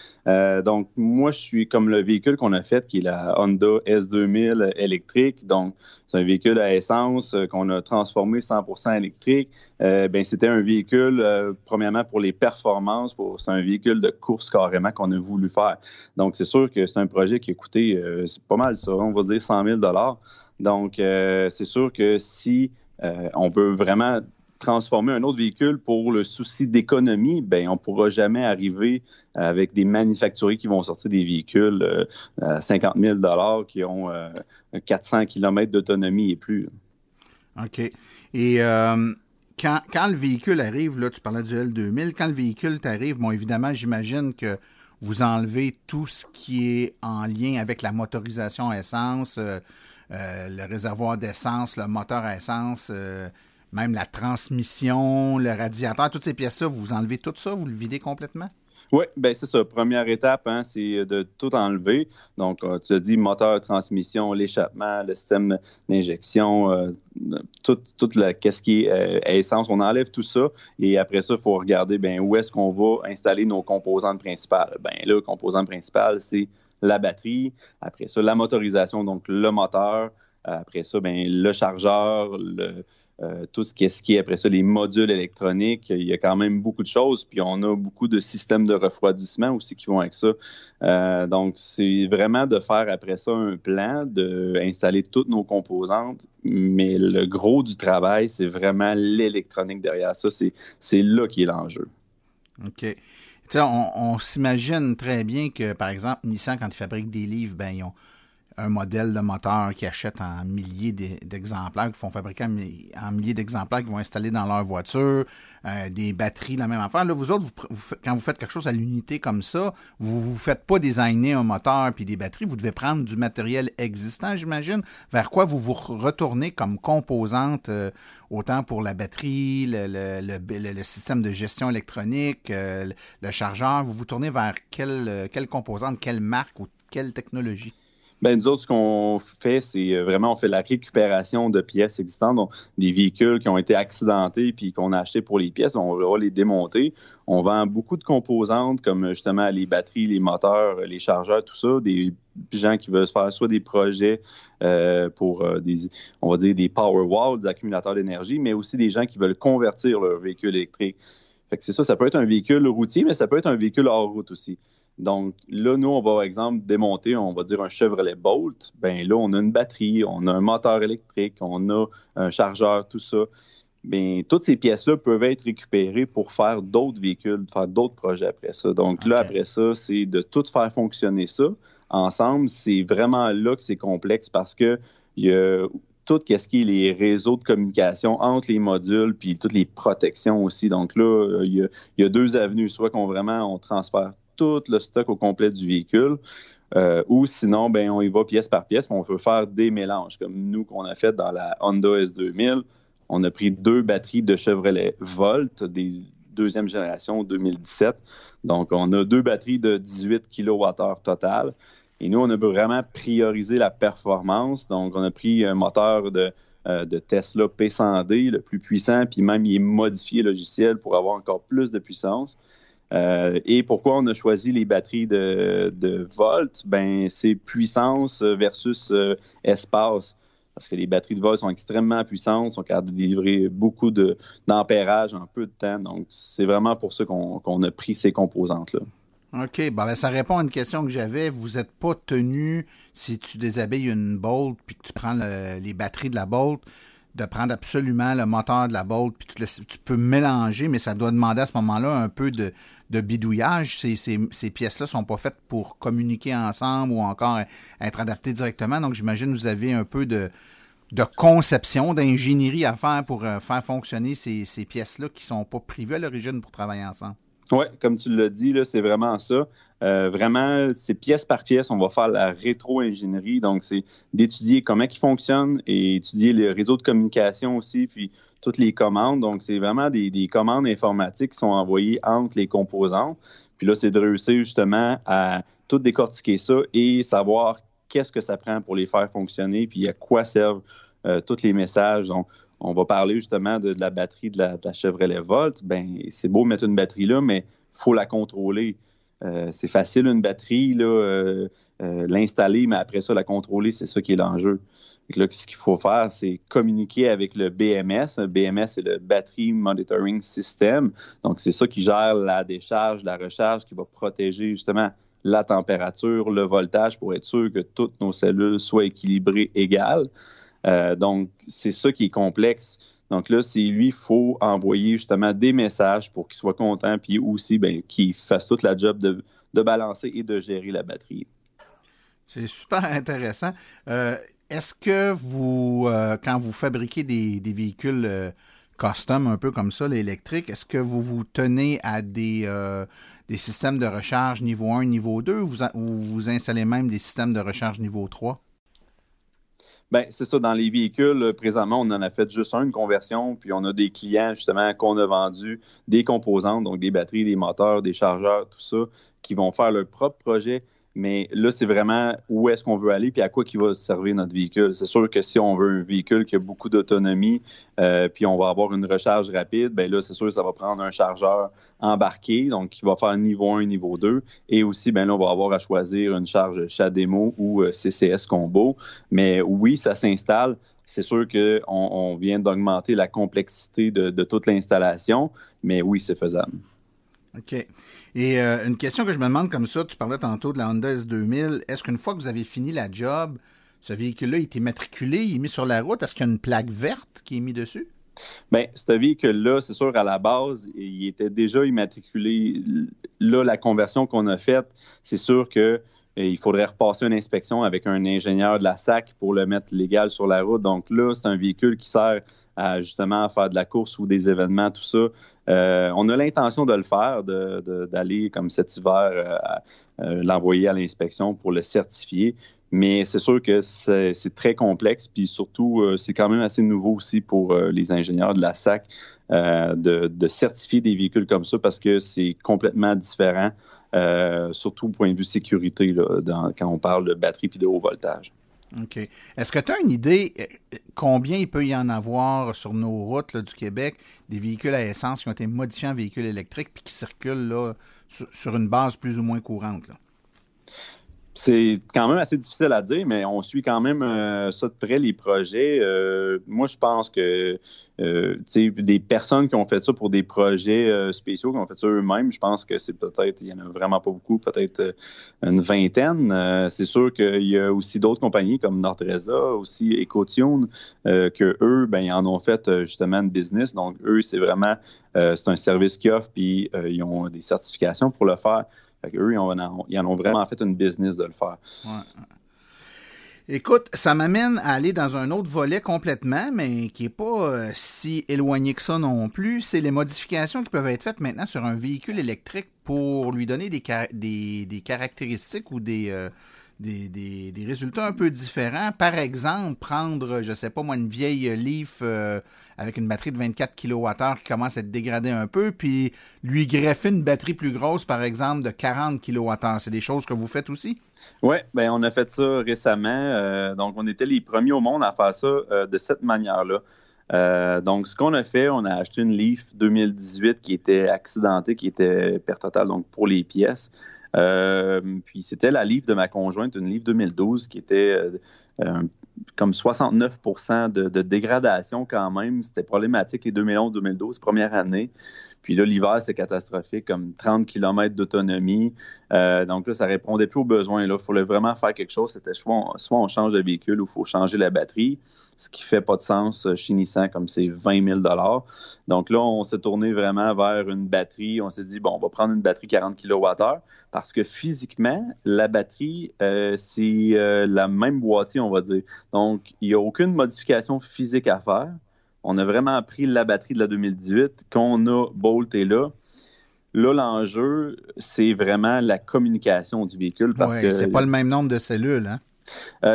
Donc, moi, je suis comme le véhicule qu'on a fait, qui est la Honda S2000 électrique. Donc, c'est un véhicule à essence qu'on a transformé 100% électrique. Bien, c'était un véhicule, premièrement, pour les performances. C'est un véhicule de course carrément qu'on a voulu faire. Donc, c'est sûr que c'est un projet qui a coûté, c'est pas mal ça, on va dire 100 000 $. Donc, c'est sûr que si on veut vraiment transformer un autre véhicule pour le souci d'économie, bien, on ne pourra jamais arriver avec des manufacturiers qui vont sortir des véhicules à 50 000 $ qui ont 400 km d'autonomie et plus. OK. Et quand le véhicule arrive, là, tu parlais du L2000, quand le véhicule t'arrive, bon, évidemment, j'imagine que vous enlevez tout ce qui est en lien avec la motorisation à essence, le réservoir d'essence, le moteur à essence, même la transmission, le radiateur, toutes ces pièces-là, vous enlevez tout ça, vous le videz complètement? Oui, bien c'est ça. Première étape, hein, c'est de tout enlever. Donc, tu as dit moteur, transmission, l'échappement, le système d'injection, qu'est-ce qui est essence. On enlève tout ça et après ça, il faut regarder bien, où est-ce qu'on va installer nos composantes principales. Bien là, le composant principal, c'est la batterie. Après ça, la motorisation, donc le moteur. Après ça, bien, le chargeur, tout ce qui est après ça, les modules électroniques. Il y a quand même beaucoup de choses. Puis on a beaucoup de systèmes de refroidissement aussi qui vont avec ça. Donc, c'est vraiment de faire après ça un plan, d'installer toutes nos composantes. Mais le gros du travail, c'est vraiment l'électronique derrière ça. C'est là qui est l'enjeu. OK. Tu sais, on s'imagine très bien que, par exemple, Nissan, quand ils fabriquent des livres, ben ils ont un modèle de moteur qu'ils achètent en milliers d'exemplaires, qu'ils font fabriquer en milliers d'exemplaires, qu'ils vont installer dans leur voiture, des batteries, la même affaire. Là, vous autres, quand vous faites quelque chose à l'unité comme ça, vous ne faites pas designer un moteur puis des batteries, vous devez prendre du matériel existant, j'imagine, vers quoi vous vous retournez comme composante, autant pour la batterie, le système de gestion électronique, le chargeur. Vous vous tournez vers quelle composante, quelle marque ou quelle technologie? Ben, nous autres, ce qu'on fait, c'est vraiment, on fait la récupération de pièces existantes, donc des véhicules qui ont été accidentés puis qu'on a achetés pour les pièces, on va les démonter. On vend beaucoup de composantes comme justement les batteries, les moteurs, les chargeurs, tout ça, des gens qui veulent faire soit des projets pour on va dire des power walls, des accumulateurs d'énergie, mais aussi des gens qui veulent convertir leur véhicule électrique. Fait que c'est ça peut être un véhicule routier, mais ça peut être un véhicule hors route aussi. Donc là, nous, on va, par exemple, démonter, on va dire un Chevrolet Bolt. Ben là, on a une batterie, on a un moteur électrique, on a un chargeur, tout ça. Bien, toutes ces pièces-là peuvent être récupérées pour faire d'autres véhicules, faire d'autres projets après ça. Donc là, après ça, c'est de tout faire fonctionner ça ensemble. C'est vraiment là que c'est complexe parce que il y a tout ce qui est les réseaux de communication entre les modules puis toutes les protections aussi. Donc là, il y a deux avenues. Soit on transfère tout le stock au complet du véhicule, ou sinon, ben on y va pièce par pièce, mais on peut faire des mélanges, comme nous qu'on a fait dans la Honda S2000. On a pris 2 batteries de Chevrolet Volt, des deuxième génération 2017. Donc, on a 2 batteries de 18 kWh total. Et nous, on a vraiment priorisé la performance. Donc, on a pris un moteur de Tesla P100D, le plus puissant, puis même il est modifié logiciel pour avoir encore plus de puissance. Et pourquoi on a choisi les batteries de Volt? Ben, c'est puissance versus espace. Parce que les batteries de Volt sont extrêmement puissantes, sont capables de délivrer beaucoup d'ampérage en peu de temps. Donc, c'est vraiment pour ça qu'on a pris ces composantes-là. OK. Ben, ça répond à une question que j'avais. Vous n'êtes pas tenu, si tu déshabilles une Bolt puis que tu prends les batteries de la Bolt, de prendre absolument le moteur de la Bolt, puis tu peux mélanger, mais ça doit demander à ce moment-là un peu de bidouillage. Ces pièces-là ne sont pas faites pour communiquer ensemble ou encore être adaptées directement. Donc, j'imagine que vous avez un peu de conception, d'ingénierie à faire pour faire fonctionner ces pièces-là qui ne sont pas prévues à l'origine pour travailler ensemble. Oui, comme tu l'as dit, là, c'est vraiment ça. Vraiment, c'est pièce par pièce, on va faire la rétro-ingénierie. Donc, c'est d'étudier comment ils fonctionnent et étudier les réseaux de communication aussi, puis toutes les commandes. Donc, c'est vraiment des commandes informatiques qui sont envoyées entre les composants. Puis là, c'est de réussir justement à tout décortiquer ça et savoir qu'est-ce que ça prend pour les faire fonctionner, puis à quoi servent tous les messages. Donc, on va parler justement de la batterie de la Chevrolet Volt. Ben, c'est beau mettre une batterie là, mais il faut la contrôler. C'est facile une batterie, là, l'installer, mais après ça, la contrôler, c'est ça qui est l'enjeu. Donc là, ce qu'il faut faire, c'est communiquer avec le BMS. Le BMS, c'est le Battery Monitoring System. Donc, c'est ça qui gère la décharge, la recharge, qui va protéger justement la température, le voltage pour être sûr que toutes nos cellules soient équilibrées égales. Donc, c'est ça qui est complexe. Donc là, c'est lui, il faut envoyer justement des messages pour qu'il soit content, puis aussi qu'il fasse toute la job de balancer et de gérer la batterie. C'est super intéressant. Est-ce que vous, quand vous fabriquez des véhicules custom, un peu comme ça, l'électrique, est-ce que vous vous tenez à des systèmes de recharge niveau 1, niveau 2, ou vous installez même des systèmes de recharge niveau 3? Bien, c'est ça. Dans les véhicules, présentement, on en a fait juste une conversion, puis on a des clients, justement, qu'on a vendu des composantes, donc des batteries, des moteurs, des chargeurs, tout ça, qui vont faire leur propre projet. Mais là, c'est vraiment où est-ce qu'on veut aller puis à quoi qui va servir notre véhicule. C'est sûr que si on veut un véhicule qui a beaucoup d'autonomie puis on va avoir une recharge rapide, bien là, c'est sûr que ça va prendre un chargeur embarqué, donc qui va faire niveau 1, niveau 2. Et aussi, bien là, on va avoir à choisir une charge CHAdeMO ou CCS Combo. Mais oui, ça s'installe. C'est sûr qu'on vient d'augmenter la complexité de toute l'installation, mais oui, c'est faisable. OK. Et une question que je me demande comme ça, tu parlais tantôt de la Honda S2000. Est-ce qu'une fois que vous avez fini la job, ce véhicule-là, il est immatriculé, il est mis sur la route? Est-ce qu'il y a une plaque verte qui est mise dessus? Bien, ce véhicule-là, c'est sûr, à la base, il était déjà immatriculé. Là, la conversion qu'on a faite, c'est sûr que il faudrait repasser une inspection avec un ingénieur de la SAC pour le mettre légal sur la route. Donc là, c'est un véhicule qui sert à justement faire de la course ou des événements, tout ça. On a l'intention de le faire, d'aller comme cet hiver l'envoyer à l'inspection pour le certifier. Mais c'est sûr que c'est très complexe, puis surtout, c'est quand même assez nouveau aussi pour les ingénieurs de la SAC de certifier des véhicules comme ça parce que c'est complètement différent, surtout au point de vue sécurité, là, quand on parle de batterie et de haut voltage. OK. Est-ce que tu as une idée combien il peut y en avoir sur nos routes là, du Québec, des véhicules à essence qui ont été modifiés en véhicules électriques puis qui circulent là, sur une base plus ou moins courante, là? C'est quand même assez difficile à dire, mais on suit quand même ça de près, les projets. Moi, je pense que des personnes qui ont fait ça pour des projets spéciaux, qui ont fait ça eux-mêmes, je pense que c'est peut-être, il n'y en a vraiment pas beaucoup, peut-être une vingtaine. C'est sûr qu'il y a aussi d'autres compagnies comme Nordresa, aussi EcoTune, que eux, ben, ils en ont fait justement une business. Donc, eux, c'est vraiment, c'est un service qu'ils offrent, puis ils ont des certifications pour le faire. Fait qu'eux, ils en ont vraiment fait une business de le faire. Ouais. Écoute, ça m'amène à aller dans un autre volet complètement, mais qui n'est pas si éloigné que ça non plus. C'est les modifications qui peuvent être faites maintenant sur un véhicule électrique pour lui donner des caractéristiques ou des résultats un peu différents. Par exemple, prendre, je ne sais pas moi, une vieille Leaf avec une batterie de 24 kWh qui commence à être dégradée un peu, puis lui greffer une batterie plus grosse, par exemple, de 40 kWh. C'est des choses que vous faites aussi? Oui, ben on a fait ça récemment. Donc, on était les premiers au monde à faire ça de cette manière-là. Donc, ce qu'on a fait, on a acheté une Leaf 2018 qui était accidentée, qui était perte totale, donc pour les pièces. Puis c'était la Leaf de ma conjointe, une Leaf 2012 qui était comme 69% de dégradation quand même. C'était problématique les 2011-2012, première année. Puis là, l'hiver, c'est catastrophique, comme 30 km d'autonomie. Donc là, ça répondait plus aux besoins. Il fallait vraiment faire quelque chose. C'était soit on change de véhicule ou il faut changer la batterie, ce qui fait pas de sens chez Nissan, comme c'est 20 000 $. Donc là, on s'est tourné vraiment vers une batterie. On s'est dit, bon, on va prendre une batterie 40 kWh parce que physiquement, la batterie, c'est la même boîtier, on va dire. Donc, il n'y a aucune modification physique à faire. On a vraiment pris la batterie de la 2018 qu'on a boltée là. Là, l'enjeu, c'est vraiment la communication du véhicule. Parce que c'est pas le même nombre de cellules, hein?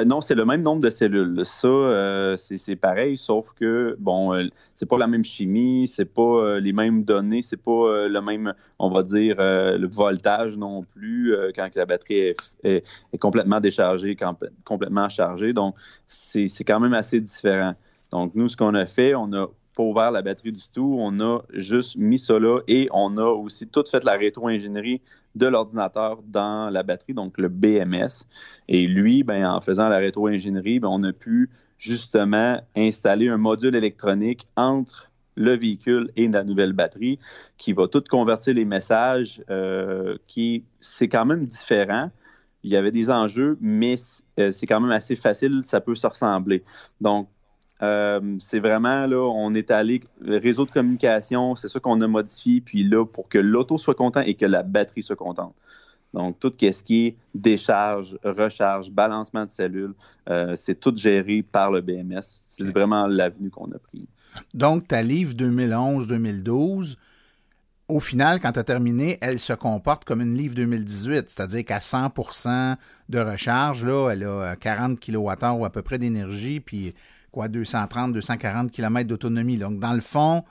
Non, c'est le même nombre de cellules. Ça, c'est pareil, sauf que, bon, c'est pas la même chimie, c'est pas les mêmes données, c'est pas le même, on va dire, le voltage non plus quand la batterie est complètement déchargée, complètement chargée. Donc, c'est quand même assez différent. Donc, nous, ce qu'on a fait, on n'a pas ouvert la batterie du tout, on a juste mis ça là et on a aussi tout fait la rétro-ingénierie de l'ordinateur dans la batterie, donc le BMS. Et lui, ben, en faisant la rétro-ingénierie, ben, on a pu justement installer un module électronique entre le véhicule et la nouvelle batterie qui va tout convertir les messages, c'est quand même différent. Il y avait des enjeux, mais c'est quand même assez facile, ça peut se ressembler. Donc, c'est vraiment, là, on est allé, le réseau de communication, c'est ça qu'on a modifié, puis là, pour que l'auto soit content et que la batterie soit contente. Donc, tout ce qui est décharge, recharge, balancement de cellules, c'est tout géré par le BMS. C'est vraiment l'avenue qu'on a pris. Donc, ta Leaf 2011-2012, au final, quand tu as terminé, elle se comporte comme une Leaf 2018, c'est-à-dire qu'à 100% de recharge, là, elle a 40 kWh ou à peu près d'énergie, puis 230-240 km d'autonomie. Donc, dans le fond,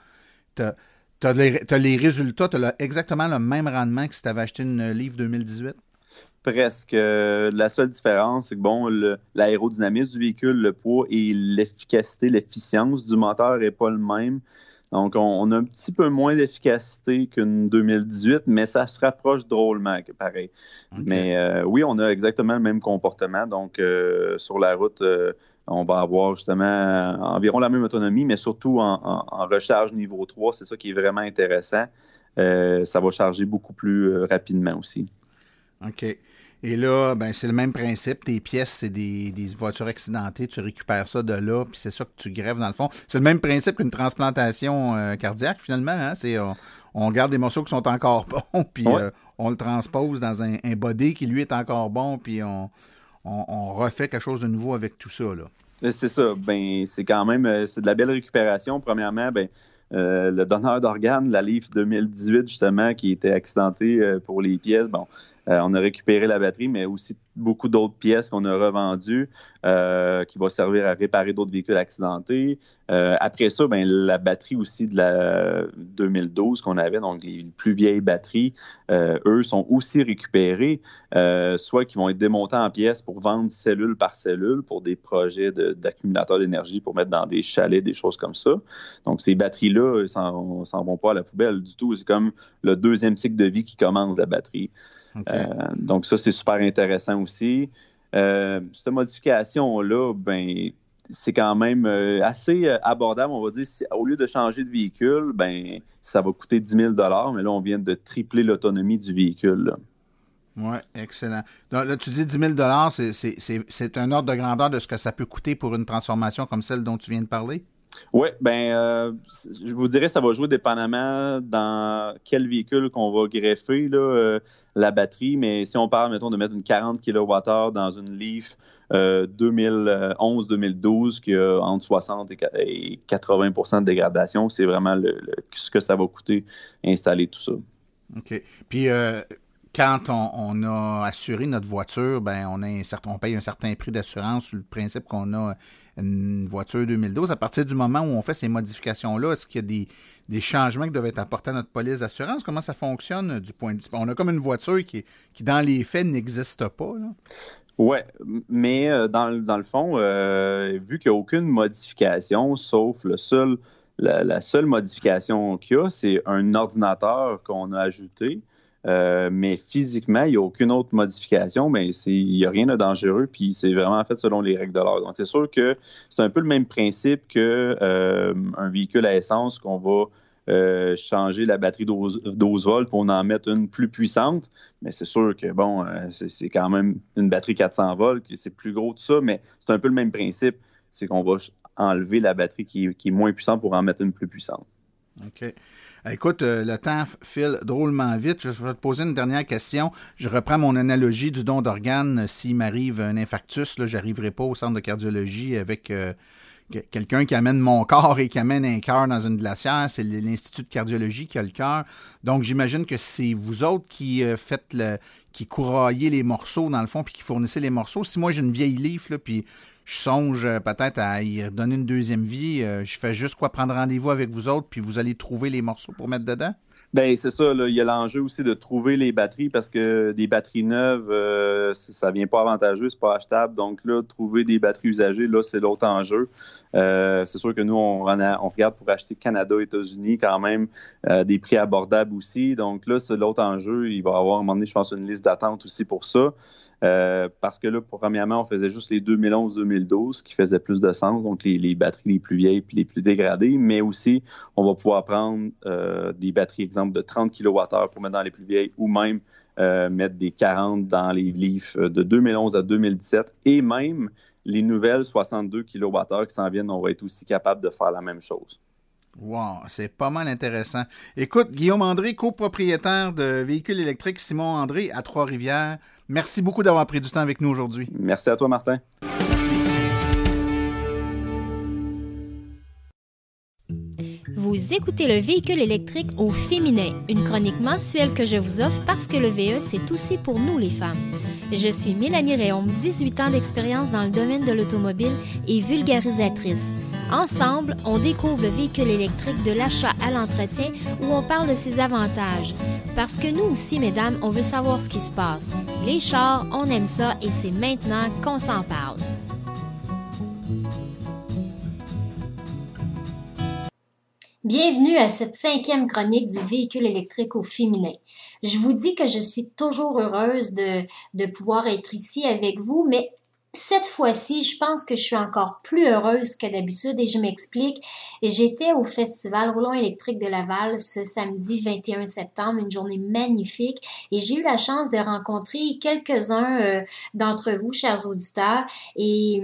tu as les résultats, tu as exactement le même rendement que si tu avais acheté une Leaf 2018? Presque. La seule différence, c'est que bon, l'aérodynamisme du véhicule, le poids et l'efficacité, l'efficience du moteur n'est pas le même. Donc, on a un petit peu moins d'efficacité qu'une 2018, mais ça se rapproche drôlement, pareil. Okay. Mais oui, on a exactement le même comportement. Donc, sur la route, on va avoir justement environ la même autonomie, mais surtout en recharge niveau 3. C'est ça qui est vraiment intéressant. Ça va charger beaucoup plus rapidement aussi. OK. Et là, ben, c'est le même principe. Tes pièces, c'est des voitures accidentées. Tu récupères ça de là, puis c'est ça que tu greffes dans le fond. C'est le même principe qu'une transplantation cardiaque, finalement. Hein? On garde des morceaux qui sont encore bons, puis on le transpose dans un body qui, lui, est encore bon, puis on refait quelque chose de nouveau avec tout ça, là. C'est ça. Ben, c'est quand même c'est de la belle récupération. Premièrement, ben, le donneur d'organes, la Leaf 2018, justement, qui était accidenté pour les pièces, bon, on a récupéré la batterie, mais aussi beaucoup d'autres pièces qu'on a revendues qui vont servir à réparer d'autres véhicules accidentés. Après ça, ben, la batterie aussi de la 2012 qu'on avait, donc les plus vieilles batteries, eux sont aussi récupérés, soit qui vont être démontés en pièces pour vendre cellule par cellule pour des projets d'accumulateurs d'énergie pour mettre dans des chalets, des choses comme ça. Donc, ces batteries-là, s'en vont pas à la poubelle du tout. C'est comme le deuxième cycle de vie qui commence la batterie. Okay. Donc, ça, c'est super intéressant aussi. Cette modification-là, ben, c'est quand même assez abordable, on va dire. Au lieu de changer de véhicule, ben, ça va coûter 10 000 $, mais là, on vient de tripler l'autonomie du véhicule. Oui, excellent. Donc, là, tu dis 10 000 $, c'est un ordre de grandeur de ce que ça peut coûter pour une transformation comme celle dont tu viens de parler? Oui, bien, je vous dirais ça va jouer dépendamment dans quel véhicule qu'on va greffer là, la batterie, mais si on parle, mettons, de mettre une 40 kWh dans une Leaf 2011-2012 qui a entre 60 et 80 % de dégradation, c'est vraiment ce que ça va coûter installer tout ça. OK. Puis, quand on a assuré notre voiture, ben on paye un certain prix d'assurance sur le principe qu'on a une voiture 2012. À partir du moment où on fait ces modifications-là, est-ce qu'il y a des changements qui doivent être apportés à notre police d'assurance? Comment ça fonctionne du point de vue? On a comme une voiture qui dans les faits, n'existe pas, là. Oui, mais dans le fond, vu qu'il n'y a aucune modification, sauf la seule modification qu'il y a, c'est un ordinateur qu'on a ajouté. Mais physiquement, il n'y a aucune autre modification, mais il n'y a rien de dangereux, puis c'est vraiment fait selon les règles de l'art. Donc, c'est sûr que c'est un peu le même principe qu'un véhicule à essence qu'on va changer la batterie 12 volts pour en mettre une plus puissante. Mais c'est sûr que, bon, c'est quand même une batterie 400 volts, c'est plus gros tout ça, mais c'est un peu le même principe. C'est qu'on va enlever la batterie qui est moins puissante pour en mettre une plus puissante. OK. Écoute, le temps file drôlement vite. Je vais te poser une dernière question. Je reprends mon analogie du don d'organes. S'il m'arrive un infarctus, je n'arriverai pas au centre de cardiologie avec quelqu'un qui amène mon corps et qui amène un cœur dans une glacière. C'est l'Institut de cardiologie qui a le cœur. Donc, j'imagine que c'est vous autres qui qui couraillez les morceaux, dans le fond, puis qui fournissez les morceaux. Si moi, j'ai une vieille Leaf, là, puis je songe peut-être à y donner une deuxième vie, je fais juste prendre rendez-vous avec vous autres, puis vous allez trouver les morceaux pour mettre dedans? Bien, c'est ça. Là. Il y a l'enjeu aussi de trouver les batteries parce que des batteries neuves, ça ne vient pas avantageux, c'est pas achetable. Donc là, trouver des batteries usagées, là, c'est l'autre enjeu. C'est sûr que nous, on regarde pour acheter Canada, États-Unis quand même, des prix abordables aussi. Donc là, c'est l'autre enjeu. Il va y avoir à un moment donné, je pense, une liste d'attente aussi pour ça. Parce que là, premièrement, on faisait juste les 2011-2012 qui faisaient plus de sens, donc les batteries les plus vieilles et les plus dégradées, mais aussi, on va pouvoir prendre des batteries, exemple, de 30 kWh pour mettre dans les plus vieilles ou même mettre des 40 dans les Leaf de 2011 à 2017 et même les nouvelles 62 kWh qui s'en viennent, on va être aussi capable de faire la même chose. Wow, c'est pas mal intéressant. Écoute, Guillaume André, copropriétaire de véhicules électriques Simon André à Trois-Rivières, merci beaucoup d'avoir pris du temps avec nous aujourd'hui. Merci à toi, Martin. Vous écoutez le véhicule électrique au féminin, une chronique mensuelle que je vous offre parce que le VE, c'est aussi pour nous les femmes. Je suis Mélanie Réaume, 18 ans d'expérience dans le domaine de l'automobile et vulgarisatrice. Ensemble, on découvre le véhicule électrique de l'achat à l'entretien où on parle de ses avantages. Parce que nous aussi, mesdames, on veut savoir ce qui se passe. Les chars, on aime ça et c'est maintenant qu'on s'en parle. Bienvenue à cette 5e chronique du véhicule électrique au féminin. Je vous dis que je suis toujours heureuse de pouvoir être ici avec vous, mais cette fois-ci, je pense que je suis encore plus heureuse que d'habitude et je m'explique. J'étais au Festival Roulon électrique de Laval ce samedi 21 septembre, une journée magnifique et j'ai eu la chance de rencontrer quelques-uns d'entre vous, chers auditeurs, et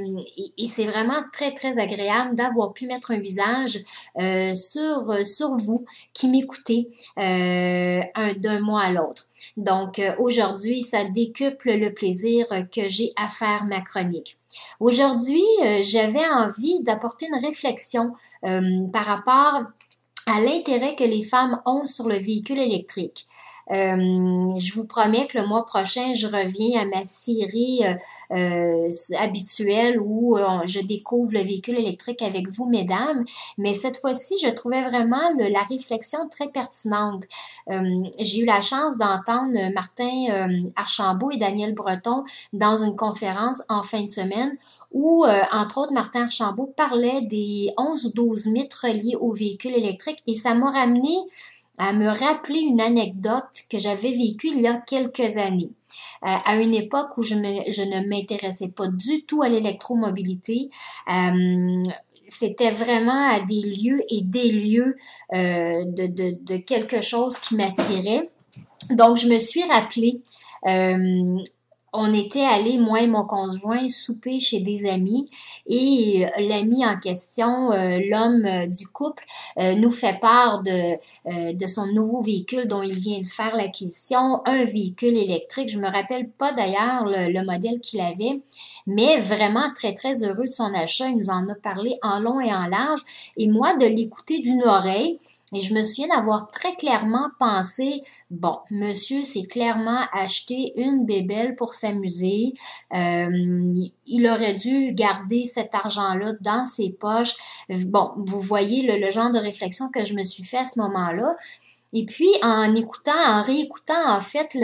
c'est vraiment très, très agréable d'avoir pu mettre un visage sur vous qui m'écoutez d'un mois à l'autre. Donc, aujourd'hui, ça décuple le plaisir que j'ai à faire ma chronique. Aujourd'hui, j'avais envie d'apporter une réflexion par rapport à l'intérêt que les femmes ont sur le véhicule électrique. Je vous promets que le mois prochain, je reviens à ma série habituelle où je découvre le véhicule électrique avec vous, mesdames. Mais cette fois-ci, je trouvais vraiment la réflexion très pertinente. J'ai eu la chance d'entendre Martin Archambault et Daniel Breton dans une conférence en fin de semaine où, entre autres, Martin Archambault parlait des 11 ou 12 mythes reliés au véhicule électrique et ça m'a ramené à me rappeler une anecdote que j'avais vécue il y a quelques années. À une époque où je ne m'intéressais pas du tout à l'électromobilité, c'était vraiment à des lieux et des lieux de quelque chose qui m'attirait. Donc, je me suis rappelé, on était allés, moi et mon conjoint, souper chez des amis et l'ami en question, l'homme du couple, nous fait part de son nouveau véhicule dont il vient de faire l'acquisition, un véhicule électrique. Je me rappelle pas d'ailleurs le modèle qu'il avait, mais vraiment très, très heureux de son achat. Il nous en a parlé en long et en large et moi, de l'écouter d'une oreille. Et je me souviens d'avoir très clairement pensé, bon, monsieur s'est clairement acheté une bébelle pour s'amuser. Il aurait dû garder cet argent-là dans ses poches. Bon, vous voyez le genre de réflexion que je me suis fait à ce moment-là. Et puis, en réécoutant en fait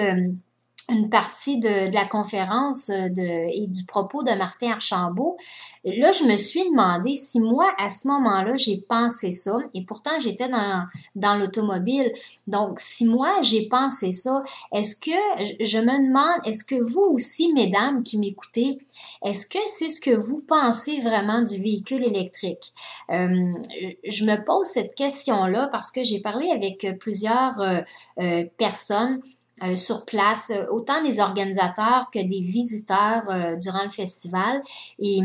une partie de la conférence et du propos de Martin Archambault, là, je me suis demandé si moi, à ce moment-là, j'ai pensé ça, et pourtant, j'étais dans l'automobile. Donc, si moi, j'ai pensé ça, est-ce que, je me demande, est-ce que vous aussi, mesdames qui m'écoutez, est-ce que c'est ce que vous pensez vraiment du véhicule électrique? Je me pose cette question-là parce que j'ai parlé avec plusieurs personnes sur place, autant des organisateurs que des visiteurs durant le festival. Et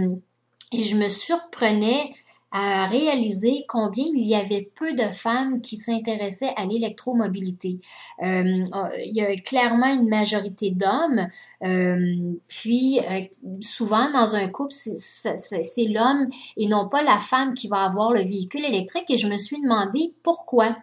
je me surprenais à réaliser combien il y avait peu de femmes qui s'intéressaient à l'électromobilité. Il y a clairement une majorité d'hommes, puis souvent dans un couple, c'est l'homme et non pas la femme qui va avoir le véhicule électrique et je me suis demandé pourquoi.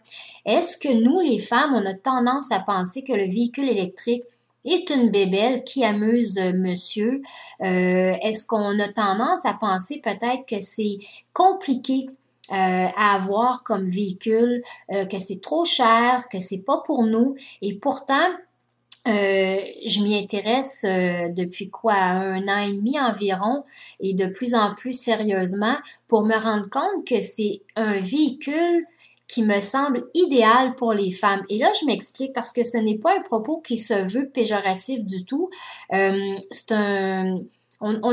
Est-ce que nous, les femmes, on a tendance à penser que le véhicule électrique est une bébelle qui amuse monsieur? Est-ce qu'on a tendance à penser peut-être que c'est compliqué à avoir comme véhicule, que c'est trop cher, que c'est pas pour nous? Et pourtant, je m'y intéresse depuis 1 an et demi environ et de plus en plus sérieusement pour me rendre compte que c'est un véhicule qui me semble idéal pour les femmes. Et là, je m'explique parce que ce n'est pas un propos qui se veut péjoratif du tout. On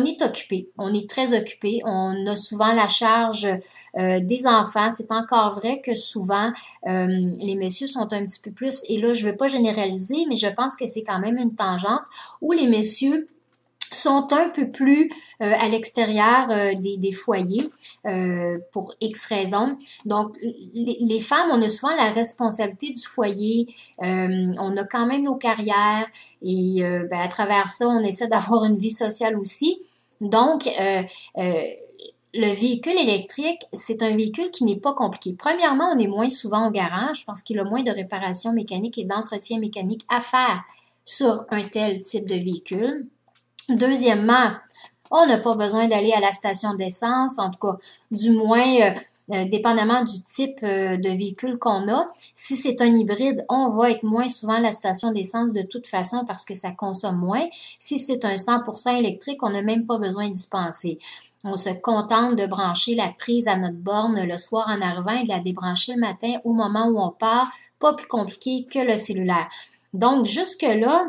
est occupé, on est très occupé, on a souvent la charge des enfants. C'est encore vrai que souvent, les messieurs sont un petit peu plus, et là, je ne veux pas généraliser, mais je pense que c'est quand même une tangente où les messieurs sont un peu plus à l'extérieur des foyers pour X raisons. Donc, les femmes, on a souvent la responsabilité du foyer, on a quand même nos carrières et à travers ça, on essaie d'avoir une vie sociale aussi. Donc, le véhicule électrique, c'est un véhicule qui n'est pas compliqué. Premièrement, on est moins souvent au garage parce qu'il y a moins de réparations mécaniques et d'entretien mécanique à faire sur un tel type de véhicule. Deuxièmement, on n'a pas besoin d'aller à la station d'essence, en tout cas, du moins, dépendamment du type de véhicule qu'on a. Si c'est un hybride, on va être moins souvent à la station d'essence de toute façon parce que ça consomme moins. Si c'est un 100% électrique, on n'a même pas besoin d'y penser. On se contente de brancher la prise à notre borne le soir en arrivant et de la débrancher le matin au moment où on part. Pas plus compliqué que le cellulaire. Donc, jusque-là,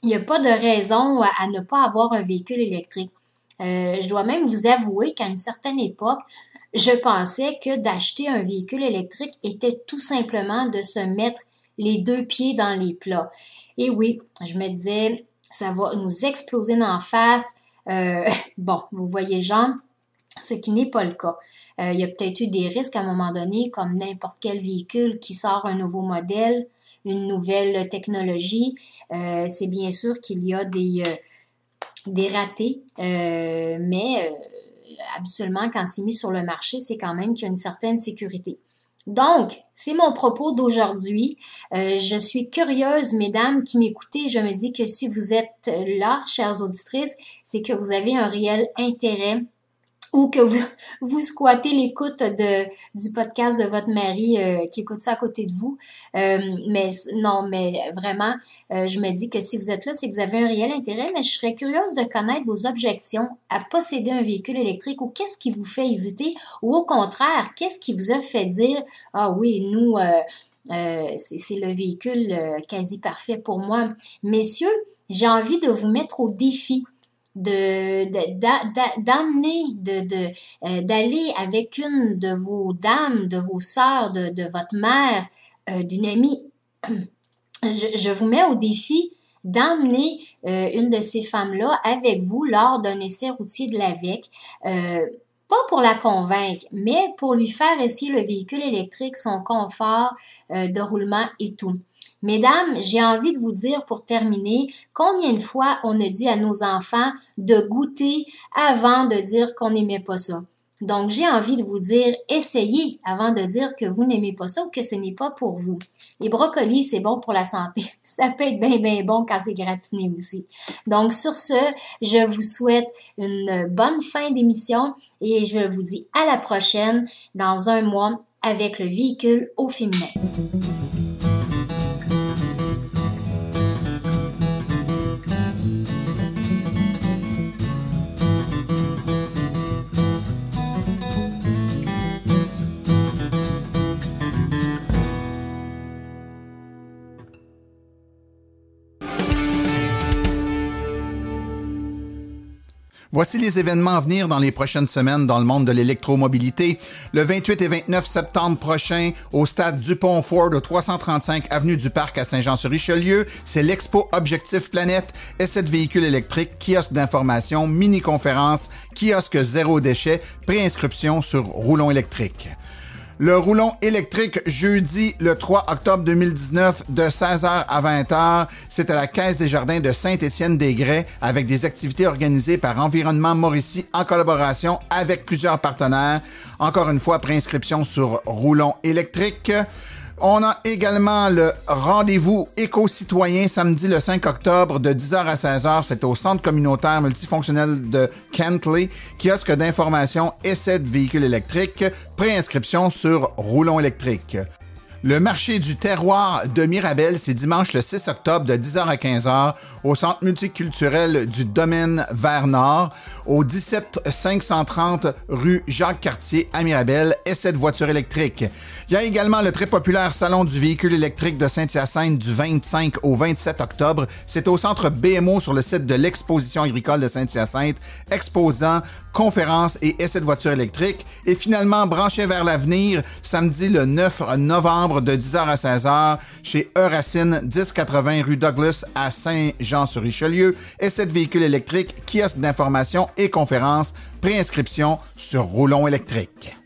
il n'y a pas de raison à ne pas avoir un véhicule électrique. Je dois même vous avouer qu'à une certaine époque, je pensais que d'acheter un véhicule électrique était tout simplement de se mettre les 2 pieds dans les plats. Et oui, je me disais, ça va nous exploser d'en face. Bon, vous voyez, genre, ce qui n'est pas le cas. Il y a peut-être eu des risques à un moment donné, comme n'importe quel véhicule qui sort un nouveau modèle, une nouvelle technologie. C'est bien sûr qu'il y a des ratés, mais habituellement, quand c'est mis sur le marché, c'est quand même qu'il y a une certaine sécurité. Donc, c'est mon propos d'aujourd'hui. Je suis curieuse, mesdames qui m'écoutez. Je me dis que si vous êtes là, chères auditrices, c'est que vous avez un réel intérêt ou que vous squattez l'écoute du podcast de votre mari qui écoute ça à côté de vous. Mais vraiment, je me dis que si vous êtes là, c'est que vous avez un réel intérêt, mais je serais curieuse de connaître vos objections à posséder un véhicule électrique ou qu'est-ce qui vous fait hésiter ou au contraire, qu'est-ce qui vous a fait dire « Ah oui, nous, c'est le véhicule quasi parfait pour moi. » Messieurs, j'ai envie de vous mettre au défi d'aller avec une de vos dames, de vos sœurs, de votre mère, d'une amie. Je vous mets au défi d'emmener une de ces femmes-là avec vous lors d'un essai routier de l'AVEC. Pas pour la convaincre, mais pour lui faire essayer le véhicule électrique, son confort de roulement et tout. Mesdames, j'ai envie de vous dire pour terminer, combien de fois on a dit à nos enfants de goûter avant de dire qu'on n'aimait pas ça. Donc, j'ai envie de vous dire, essayez avant de dire que vous n'aimez pas ça ou que ce n'est pas pour vous. Les brocolis, c'est bon pour la santé. Ça peut être bien bon quand c'est gratiné aussi. Donc, sur ce, je vous souhaite une bonne fin d'émission et je vous dis à la prochaine dans un mois avec le véhicule au féminin. Voici les événements à venir dans les prochaines semaines dans le monde de l'électromobilité. Le 28 et 29 septembre prochain, au stade Dupont-Ford, au 335 avenue du Parc à Saint-Jean-sur-Richelieu, c'est l'Expo Objectif Planète, essai de véhicules électriques, kiosque d'information, mini-conférence, kiosque zéro déchet, préinscription sur Roulon électrique. Le Roulon électrique, jeudi, le 3 octobre 2019, de 16h à 20h, c'est à la Caisse des Jardins de Saint-Étienne-des-Grès, avec des activités organisées par Environnement Mauricie en collaboration avec plusieurs partenaires. Encore une fois, préinscription sur Roulon électrique. On a également le rendez-vous éco-citoyen samedi le 5 octobre de 10h à 16h. C'est au Centre communautaire multifonctionnel de Kentley. Kiosque d'information, essai de véhicules électriques. Préinscription sur Roulon électrique. Le marché du terroir de Mirabel, c'est dimanche le 6 octobre de 10h à 15h au Centre multiculturel du Domaine Vers-Nord, au 17 530 rue Jacques-Cartier à Mirabel, essai de voitures électriques. Il y a également le très populaire Salon du véhicule électrique de Saint-Hyacinthe du 25 au 27 octobre. C'est au centre BMO sur le site de l'Exposition agricole de Saint-Hyacinthe, exposant conférences et essais de voitures électriques. Et finalement, branché vers l'avenir, samedi le 9 novembre de 10h à 16h chez Euracine, 1080 rue Douglas à Saint-Jean-sur-Richelieu. Essais de véhicules électriques, kiosque d'information et conférences. Préinscription sur Roulon électrique.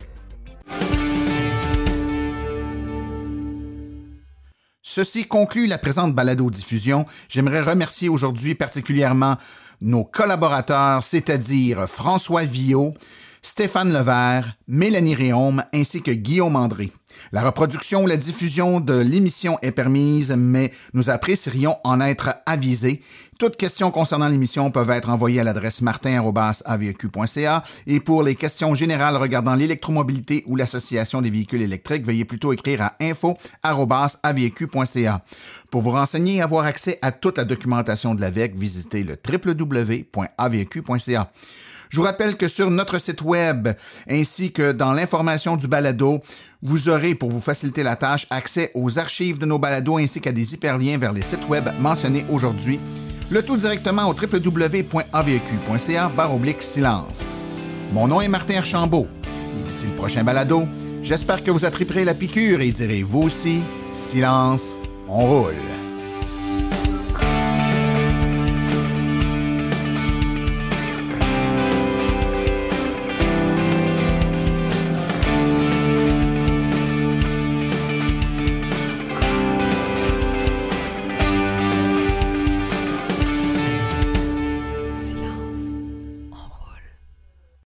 Ceci conclut la présente balado-diffusion. J'aimerais remercier aujourd'hui particulièrement nos collaborateurs, c'est-à-dire François Villot, Stéphane Levert, Mélanie Réaume ainsi que Guillaume André. La reproduction ou la diffusion de l'émission est permise, mais nous apprécierions en être avisés. Toutes questions concernant l'émission peuvent être envoyées à l'adresse martin@aveq.ca et pour les questions générales regardant l'électromobilité ou l'association des véhicules électriques, veuillez plutôt écrire à info@aveq.ca. Pour vous renseigner et avoir accès à toute la documentation de l'AVEC, visitez le www.aveq.ca. Je vous rappelle que sur notre site web, ainsi que dans l'information du balado, vous aurez, pour vous faciliter la tâche, accès aux archives de nos balados ainsi qu'à des hyperliens vers les sites web mentionnés aujourd'hui. Le tout directement au www.aveq.ca/silence. Mon nom est Martin Archambault. Et d'ici le prochain balado, j'espère que vous attraperez la piqûre et direz vous aussi, silence, on roule.